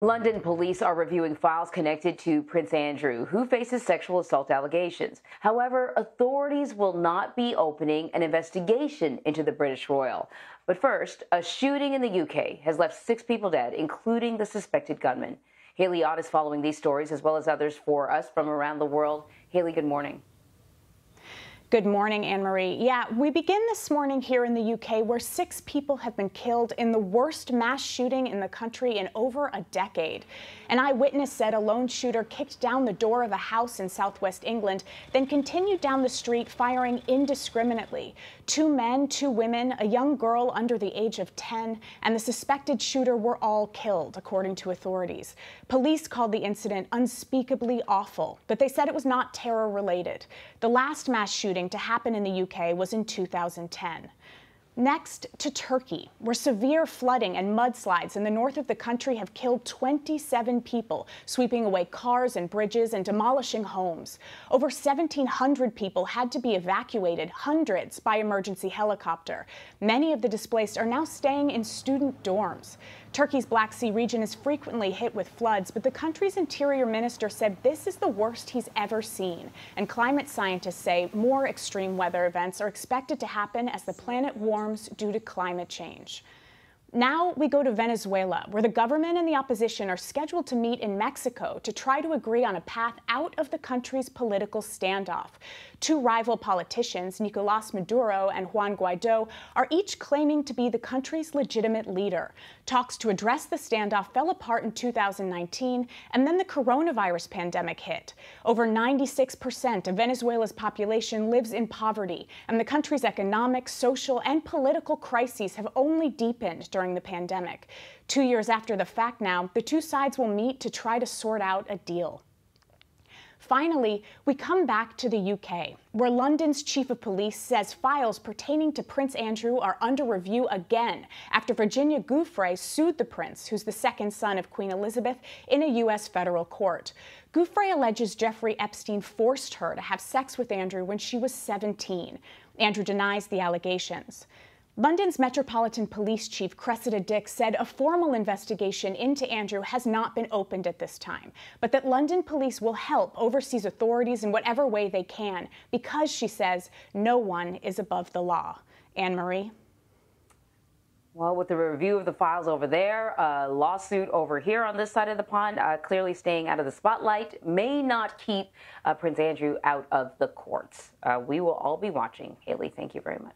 London police are reviewing files connected to Prince Andrew, who faces sexual assault allegations. However, authorities will not be opening an investigation into the British royal. But first, a shooting in the UK has left 6 people dead, including the suspected gunman. Haley Ott is following these stories as well as others for us from around the world. Haley, good morning. Good morning, Anne-Marie. Yeah, we begin this morning here in the UK, where 6 people have been killed in the worst mass shooting in the country in over a decade. An eyewitness said a lone shooter kicked down the door of a house in southwest England, then continued down the street firing indiscriminately. 2 men, 2 women, a young girl under the age of 10, and the suspected shooter were all killed, according to authorities. Police called the incident unspeakably awful, but they said it was not terror-related. The last mass shooting to happen in the UK was in 2010. Next to Turkey, where severe flooding and mudslides in the north of the country have killed 27 people, sweeping away cars and bridges and demolishing homes. Over 1,700 people had to be evacuated, hundreds by emergency helicopter. Many of the displaced are now staying in student dorms. Turkey's Black Sea region is frequently hit with floods, but the country's interior minister said this is the worst he's ever seen. And climate scientists say more extreme weather events are expected to happen as the planet warms due to climate change. Now we go to Venezuela, where the government and the opposition are scheduled to meet in Mexico to try to agree on a path out of the country's political standoff. 2 rival politicians, Nicolás Maduro and Juan Guaidó, are each claiming to be the country's legitimate leader. Talks to address the standoff fell apart in 2019, and then the coronavirus pandemic hit. Over 96% of Venezuela's population lives in poverty, and the country's economic, social, and political crises have only deepened during the pandemic. 2 years after the fact now, the 2 sides will meet to try to sort out a deal. Finally, we come back to the UK, where London's chief of police says files pertaining to Prince Andrew are under review again after Virginia Giuffre sued the prince, who's the 2nd son of Queen Elizabeth, in a U.S. federal court. Giuffre alleges Jeffrey Epstein forced her to have sex with Andrew when she was 17. Andrew denies the allegations. London's Metropolitan Police Chief Cressida Dick said a formal investigation into Andrew has not been opened at this time, but that London police will help overseas authorities in whatever way they can, because, she says, no one is above the law. Anne-Marie? Well, with the review of the files over there, a lawsuit over here on this side of the pond, clearly staying out of the spotlight, may not keep Prince Andrew out of the courts. We will all be watching. Haley, thank you very much.